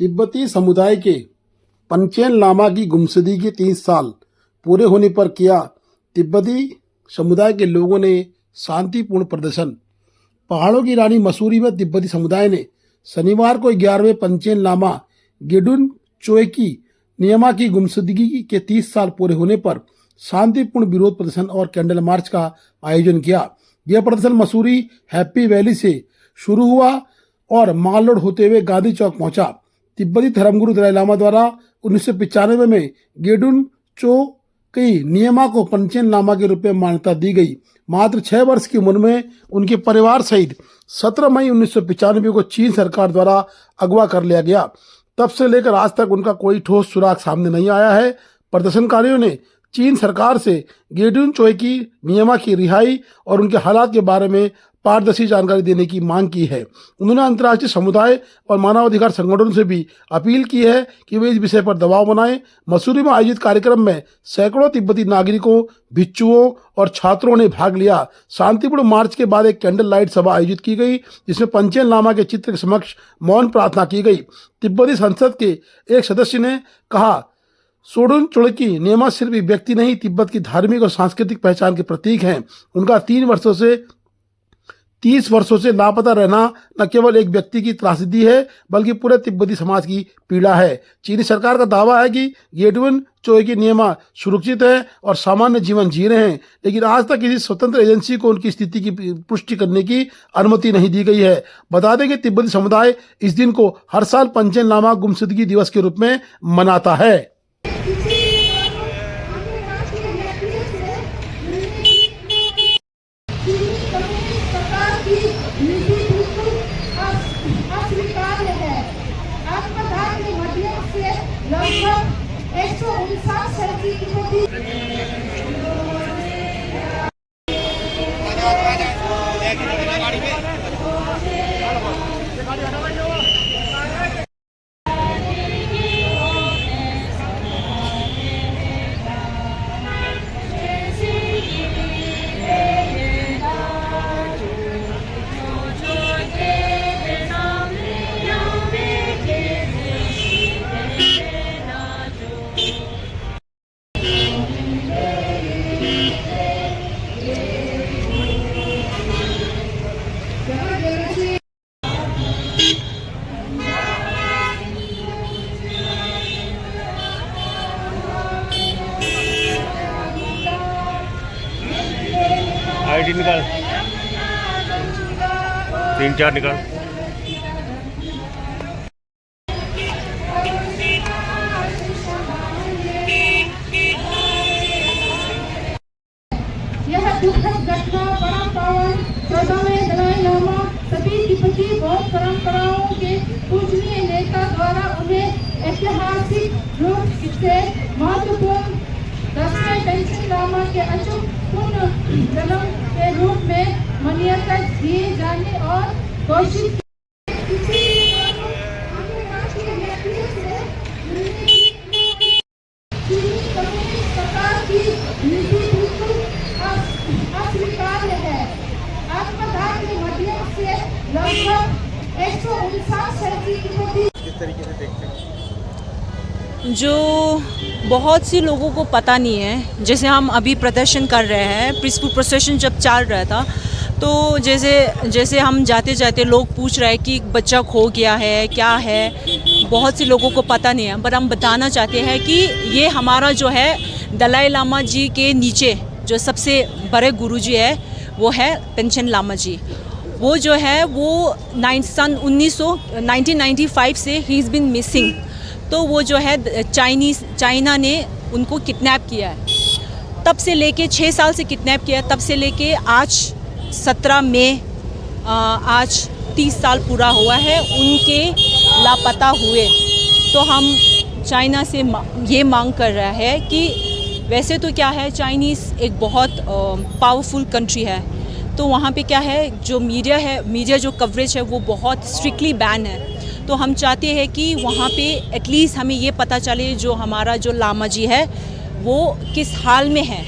तिब्बती समुदाय के पंचेन लामा की गुमशुदगी के 30 साल पूरे होने पर किया तिब्बती समुदाय के लोगों ने शांतिपूर्ण प्रदर्शन। पहाड़ों की रानी मसूरी में तिब्बती समुदाय ने शनिवार को 11वें पंचेन लामा गेडुन चोएकी नियमा की गुमशुदगी के 30 साल पूरे होने पर शांतिपूर्ण विरोध प्रदर्शन और कैंडल मार्च का आयोजन किया। यह प्रदर्शन मसूरी हैप्पी वैली से शुरू हुआ और माल रोड होते हुए गांधी चौक पहुंचा। तिब्बती धर्मगुरु दलाई लामा द्वारा 1995 में गेडुन चोएकी नियमा को पंचेन लामा के रूप में मान्यता दी गई। मात्र 6 वर्ष की उम्र में उनके परिवार सहित 17 मई 1995 को चीन सरकार द्वारा अगवा कर लिया गया। तब से लेकर आज तक उनका कोई ठोस सुराग सामने नहीं आया है। प्रदर्शनकारियों ने चीन सरकार से गेडुन चोएकी नियमा की रिहाई और उनके हालात के बारे में पारदर्शी जानकारी देने की मांग की है। उन्होंने अंतर्राष्ट्रीय समुदाय और मानवाधिकार संगठनों से भी अपील की है कि वे इस विषय पर दबाव बनाएं। मसूरी में आयोजित कार्यक्रम में सैकड़ों तिब्बती नागरिकों, भिक्षुओं और छात्रों ने भाग लिया। शांतिपूर्ण मार्च के बाद एक कैंडल लाइट सभा आयोजित की गई, जिसमें पंचेन लामा के चित्र के समक्ष मौन प्रार्थना की गई। तिब्बती संसद के एक सदस्य ने कहा, सोडुन चोएकी नियमा सिर्फ एक व्यक्ति नहीं, तिब्बत की धार्मिक और सांस्कृतिक पहचान के प्रतीक हैं। उनका 30 वर्षों से लापता रहना न केवल एक व्यक्ति की त्रासदी है, बल्कि पूरे तिब्बती समाज की पीड़ा है। चीनी सरकार का दावा है कि गेडुन चोएकी नियमा सुरक्षित है और सामान्य जीवन जी रहे हैं, लेकिन आज तक किसी स्वतंत्र एजेंसी को उनकी स्थिति की पुष्टि करने की अनुमति नहीं दी गई है। बता दें कि तिब्बती समुदाय इस दिन को हर साल पंचेन लामा गुमशुदगी दिवस के रूप में मनाता है। लगभग 159 आईडी निकाल, 3-4 निकाल। यह दुखद घटना परम पावन 14वें दलाई लामा सभी तिब्बती बौद्ध परंपराओं के पूजनीय नेता द्वारा उन्हें ऐतिहासिक रूप से महत्वपूर्ण 10वें पंचेन लामा के अचूक पुण्य जन्म के रूप में मान्यता दिए जाने और घोषित सरकार की नीति बिल्कुल अस्वीकार्य है। आत्मदान के माध्यम से लगभग 159 किस तरीके से देखते हैं जो बहुत सी लोगों को पता नहीं है। जैसे हम अभी प्रदर्शन कर रहे हैं, पीसफुल प्रोसेशन जब चल रहा था, तो जैसे हम जाते जाते लोग पूछ रहे हैं कि बच्चा खो गया है, क्या है, बहुत से लोगों को पता नहीं है। पर हम बताना चाहते हैं कि ये हमारा जो है दलाई लामा जी के नीचे जो सबसे बड़े गुरुजी है वो है पंचेन लामा जी। वो जो है वो 1995 से ही इज़ बिन मिसिंग। तो वो जो है चाइना ने उनको किडनैप किया है, तब से लेके 6 साल से किडनैप किया है, तब से लेके आज 17 मई आज 30 साल पूरा हुआ है उनके लापता हुए। तो हम चाइना से ये मांग कर रहा है कि वैसे तो क्या है, चाइनीज़ एक बहुत पावरफुल कंट्री है, तो वहाँ पे क्या है, जो मीडिया जो कवरेज है वो बहुत स्ट्रिक्टली बैन है। तो हम चाहते हैं कि वहाँ पे एटलीस्ट हमें ये पता चले जो हमारा जो लामा जी है वो किस हाल में है।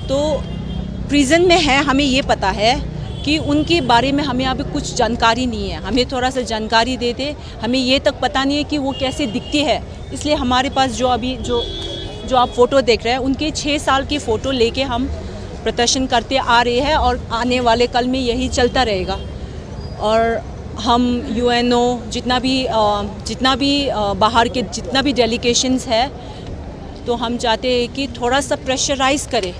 तो प्रिजन में है, हमें ये पता है, कि उनके बारे में हमें अभी कुछ जानकारी नहीं है। हमें थोड़ा सा जानकारी दे दे, हमें ये तक पता नहीं है कि वो कैसे दिखती है। इसलिए हमारे पास जो अभी जो आप फ़ोटो देख रहे हैं, उनके 6 साल की फ़ोटो लेके हम प्रदर्शन करते आ रहे हैं और आने वाले कल में यही चलता रहेगा। और हम यूएनओ जितना भी बाहर के जितना भी डेलीगेशंस है, तो हम चाहते हैं कि थोड़ा सा प्रेशराइज़ करे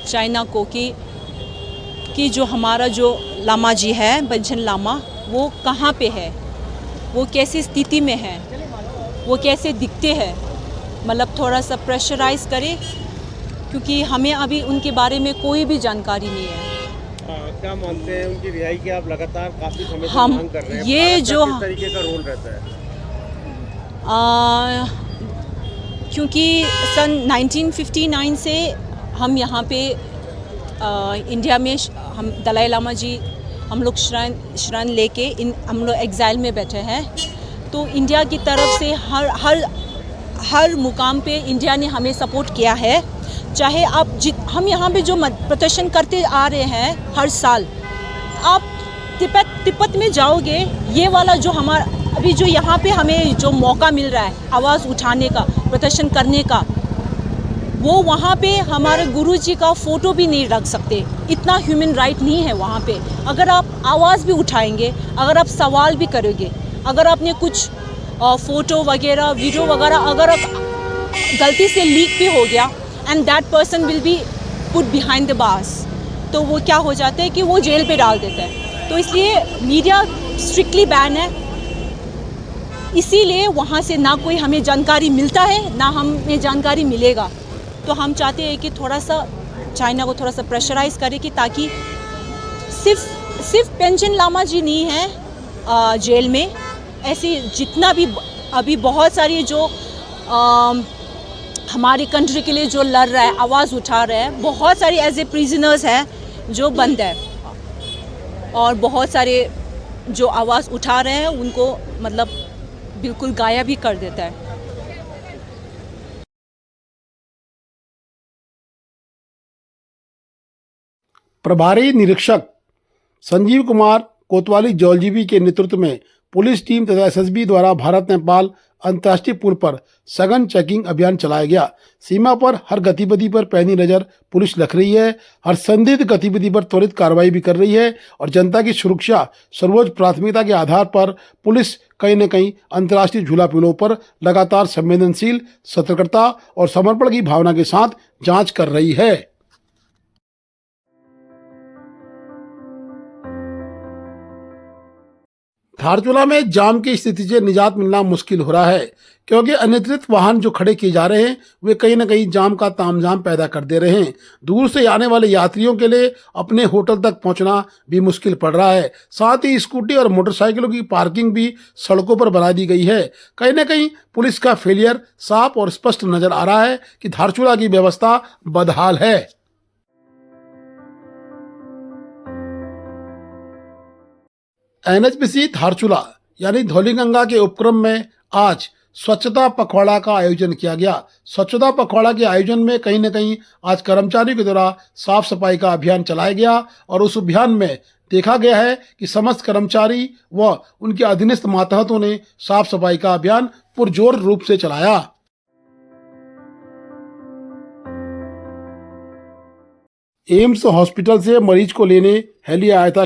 चाइना को कि जो हमारा जो लामा जी है, पंचेन लामा, वो कहाँ पे है, वो कैसी स्थिति में है, वो कैसे दिखते हैं। मतलब थोड़ा सा प्रेशराइज़ करे, क्योंकि हमें अभी उनके बारे में कोई भी जानकारी नहीं है। क्या मानते हैं उनकी रिहाई की आप लगातार काफ़ी समय से हम मांग कर रहे हैं? ये भारत का जो किस तरीके का रोल रहता है? क्योंकि सन 1959 से हम यहाँ पे इंडिया में हम दलाई लामा जी, हम लोग शरण लेके हम लोग एग्जाइल में बैठे हैं। तो इंडिया की तरफ से हर मुकाम पे इंडिया ने हमें सपोर्ट किया है। चाहे आप हम यहाँ पे जो प्रदर्शन करते आ रहे हैं हर साल, आप तिब्बत में जाओगे, ये वाला जो हमारा अभी जो यहाँ पे हमें जो मौका मिल रहा है आवाज़ उठाने का, प्रदर्शन करने का, वो वहाँ पे हमारे गुरुजी का फ़ोटो भी नहीं रख सकते। इतना ह्यूमन राइट नहीं है वहाँ पे। अगर आप आवाज़ भी उठाएंगे, अगर आप सवाल भी करोगे, अगर आपने कुछ फ़ोटो वगैरह, वीडियो वगैरह अगर गलती से लीक भी हो गया, and that person will be put behind the bars, तो वो क्या हो जाता है कि वो जेल पे डाल देता है। तो इसलिए मीडिया स्ट्रिक्टली बैन है। इसीलिए वहाँ से ना कोई हमें जानकारी मिलता है, ना हमें जानकारी मिलेगा। तो हम चाहते हैं कि थोड़ा सा चाइना को थोड़ा सा प्रेशराइज़ करे, कि ताकि सिर्फ पेंशन लामा जी नहीं है जेल में, ऐसी जितना भी अभी बहुत सारी जो हमारी कंट्री के लिए जो लड़ रहा है, आवाज़ उठा रहा है, बहुत सारी एज ए प्रिजनर्स हैं जो बंद है, और बहुत सारे जो आवाज़ उठा रहे हैं उनको मतलब बिल्कुल गायब ही कर देता है। प्रभारी निरीक्षक संजीव कुमार कोतवाली जौलजीबी के नेतृत्व में पुलिस टीम तथा एसएसबी द्वारा भारत नेपाल अंतर्राष्ट्रीय पुल पर सघन चेकिंग अभियान चलाया गया। सीमा पर हर गतिविधि पर पैनी नजर पुलिस रख रही है, हर संदिग्ध गतिविधि पर त्वरित कार्रवाई भी कर रही है, और जनता की सुरक्षा सर्वोच्च प्राथमिकता के आधार पर पुलिस कहीं न कहीं अंतर्राष्ट्रीय झूला पुलों पर लगातार संवेदनशील, सतर्कता और समर्पण की भावना के साथ जांच कर रही है। धारचूला में जाम की स्थिति से निजात मिलना मुश्किल हो रहा है, क्योंकि अनियंत्रित वाहन जो खड़े किए जा रहे हैं वे कहीं न कहीं जाम का तामझाम पैदा कर दे रहे हैं। दूर से आने वाले यात्रियों के लिए अपने होटल तक पहुंचना भी मुश्किल पड़ रहा है। साथ ही स्कूटी और मोटरसाइकिलों की पार्किंग भी सड़कों पर बना दी गई है। कहीं न कहीं पुलिस का फेलियर साफ और स्पष्ट नजर आ रहा है कि धारचूला की व्यवस्था बदहाल है। एनएचपीसी धारचूला यानी धौलीगंगा के उपक्रम में आज स्वच्छता पखवाड़ा का आयोजन किया गया। स्वच्छता पखवाड़ा के आयोजन में कहीं न कहीं आज कर्मचारियों के द्वारा साफ सफाई का अभियान चलाया गया, और उस अभियान में देखा गया है कि समस्त कर्मचारी व उनके अधीनस्थ मातहतों ने साफ सफाई का अभियान पुरजोर रूप से चलाया। एम्स हॉस्पिटल से मरीज को लेने हेली आया था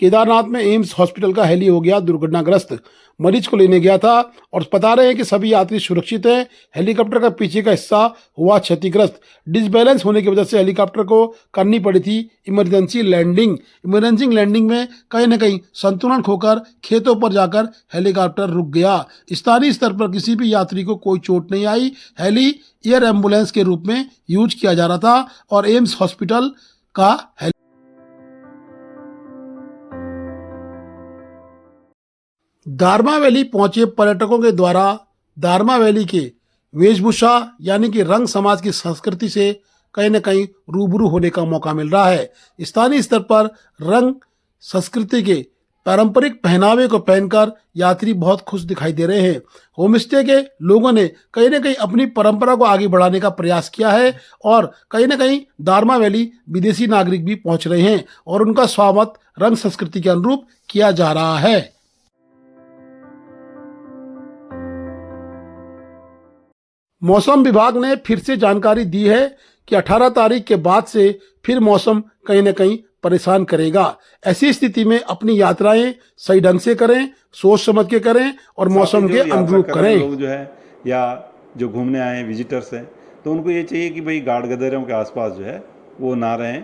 केदारनाथ में एम्स हॉस्पिटल का हेली हो गया दुर्घटनाग्रस्त। मरीज को लेने गया था और बता रहे हैं कि सभी यात्री सुरक्षित हैं। हेलीकॉप्टर का पीछे का हिस्सा हुआ क्षतिग्रस्त। डिसबैलेंस होने की वजह से हेलीकॉप्टर को करनी पड़ी थी इमरजेंसी लैंडिंग में कहीं न कहीं संतुलन खोकर खेतों पर जाकर हेलीकॉप्टर रुक गया। स्थानीय स्तर पर किसी भी यात्री को कोई चोट नहीं आई। हेली एयर एम्बुलेंस के रूप में यूज किया जा रहा था और एम्स हॉस्पिटल का दारमा वैली पहुंचे पर्यटकों के द्वारा दारमा वैली के वेशभूषा यानी कि रंग समाज की संस्कृति से कहीं न कहीं रूबरू होने का मौका मिल रहा है। स्थानीय स्तर पर रंग संस्कृति के पारंपरिक पहनावे को पहनकर यात्री बहुत खुश दिखाई दे रहे हैं। होमस्टे के लोगों ने कहीं न कहीं अपनी परंपरा को आगे बढ़ाने का प्रयास किया है और कहीं न कहीं दारमा वैली विदेशी नागरिक भी पहुंच रहे हैं और उनका स्वागत रंग संस्कृति के अनुरूप किया जा रहा है। मौसम विभाग ने फिर से जानकारी दी है कि 18 तारीख के बाद से फिर मौसम कहीं न कहीं परेशान करेगा। ऐसी स्थिति में अपनी यात्राएं सही ढंग से करें, सोच समझ के करें और मौसम के अनुरूप करें। लोग जो है या जो घूमने आए हैं विजिटर्स हैं, तो उनको ये चाहिए कि भाई गाढ़ गदेरों के आसपास जो है वो ना रहें,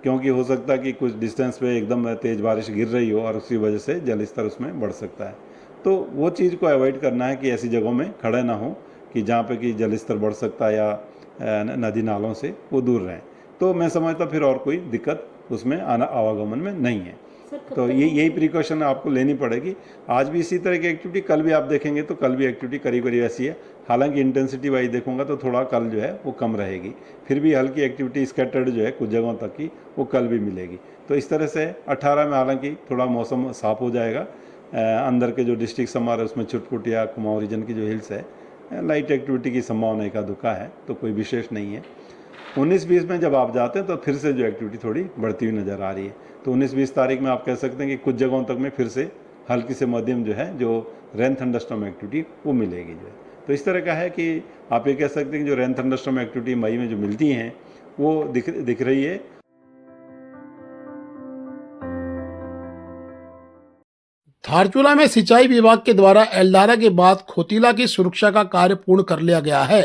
क्योंकि हो सकता है कि कुछ डिस्टेंस पे एकदम तेज़ बारिश गिर रही हो और उसकी वजह से जल स्तर उसमें बढ़ सकता है। तो वो चीज़ को अवॉइड करना है कि ऐसी जगहों में खड़े ना हो कि जहाँ पे कि जल स्तर बढ़ सकता है या नदी नालों से वो दूर रहें। तो मैं समझता फिर और कोई दिक्कत उसमें आवागमन में नहीं है। तो यही प्रिकॉशन आपको लेनी पड़ेगी। आज भी इसी तरह की एक्टिविटी, कल भी आप देखेंगे तो कल भी एक्टिविटी करीब करीब ऐसी है। हालांकि इंटेंसिटी वाइज देखूंगा तो थोड़ा कल जो है वो कम रहेगी, फिर भी हल्की एक्टिविटी स्कैटर्ड जो है कुछ जगहों तक की वो कल भी मिलेगी। तो इस तरह से 18 में हालांकि थोड़ा मौसम साफ हो जाएगा। अंदर के जो डिस्ट्रिक्ट हमारे उसमें चित्रकूट या कुमाऊं रीजन की जो हिल्स है, लाइट एक्टिविटी की संभावना एका दुका है, तो कोई विशेष नहीं है। 19-20 में जब आप जाते हैं तो फिर से जो एक्टिविटी थोड़ी बढ़ती हुई नज़र आ रही है। तो 19-20 तारीख में आप कह सकते हैं कि कुछ जगहों तक में फिर से हल्की से मध्यम जो है जो रेन थंडरस्टॉर्म एक्टिविटी वो मिलेगी जो है। तो इस तरह का है कि आप ये कह सकते हैं कि जो रेन थंडरस्टॉर्म एक्टिविटी मई में जो मिलती हैं वो दिख रही है। धारचूला में सिंचाई विभाग के द्वारा एल्डारा के बाद खोतीला की सुरक्षा का कार्य पूर्ण कर लिया गया है।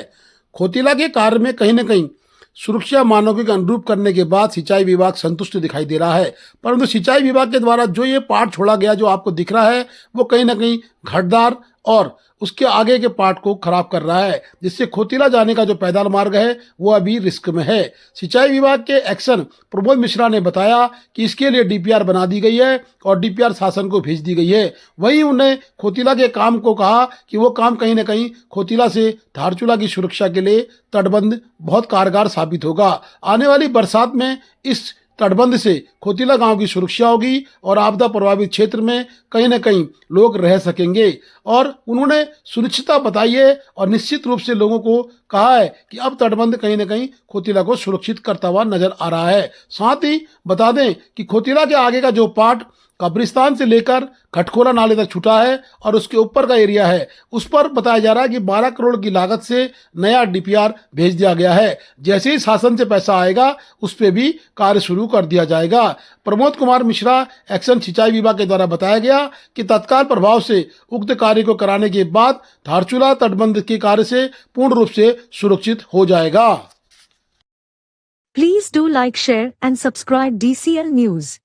खोतीला के कार्य में कहीं न कहीं सुरक्षा मानकों के अनुरूप करने के बाद सिंचाई विभाग संतुष्ट दिखाई दे रहा है, परंतु सिंचाई विभाग के द्वारा जो ये पार्ट छोड़ा गया जो आपको दिख रहा है वो कहीं ना कहीं घटदार और उसके आगे के पार्ट को खराब कर रहा है, जिससे खोतीला जाने का जो पैदल मार्ग है वो अभी रिस्क में है। सिंचाई विभाग के एक्शन प्रमोद मिश्रा ने बताया कि इसके लिए डीपीआर बना दी गई है और डीपीआर शासन को भेज दी गई है। वहीं उन्हें खोतीला के काम को कहा कि वो काम कहीं ना कहीं खोतीला से धारचूला की सुरक्षा के लिए तटबंध बहुत कारगर साबित होगा। आने वाली बरसात में इस तटबंध से खोतीला गांव की सुरक्षा होगी और आपदा प्रभावित क्षेत्र में कहीं न कहीं लोग रह सकेंगे। और उन्होंने सुनिश्चितता बताई है और निश्चित रूप से लोगों को कहा है कि अब तटबंध कहीं न कहीं खोतीला को सुरक्षित करता हुआ नजर आ रहा है। साथ ही बता दें कि खोतीला के आगे का जो पार्ट कब्रिस्तान से लेकर खटखोला नाले तक छूटा है और उसके ऊपर का एरिया है, उस पर बताया जा रहा है कि 12 करोड़ की लागत से नया डीपीआर भेज दिया गया है। जैसे ही शासन से पैसा आएगा उस पर भी कार्य शुरू कर दिया जाएगा। प्रमोद कुमार मिश्रा एक्शन सिंचाई विभाग के द्वारा बताया गया कि तत्काल प्रभाव से उक्त कार्य को कराने के बाद धारचूला तटबंध के कार्य से पूर्ण रूप से सुरक्षित हो जाएगा। Please do like, share and subscribe DCL News.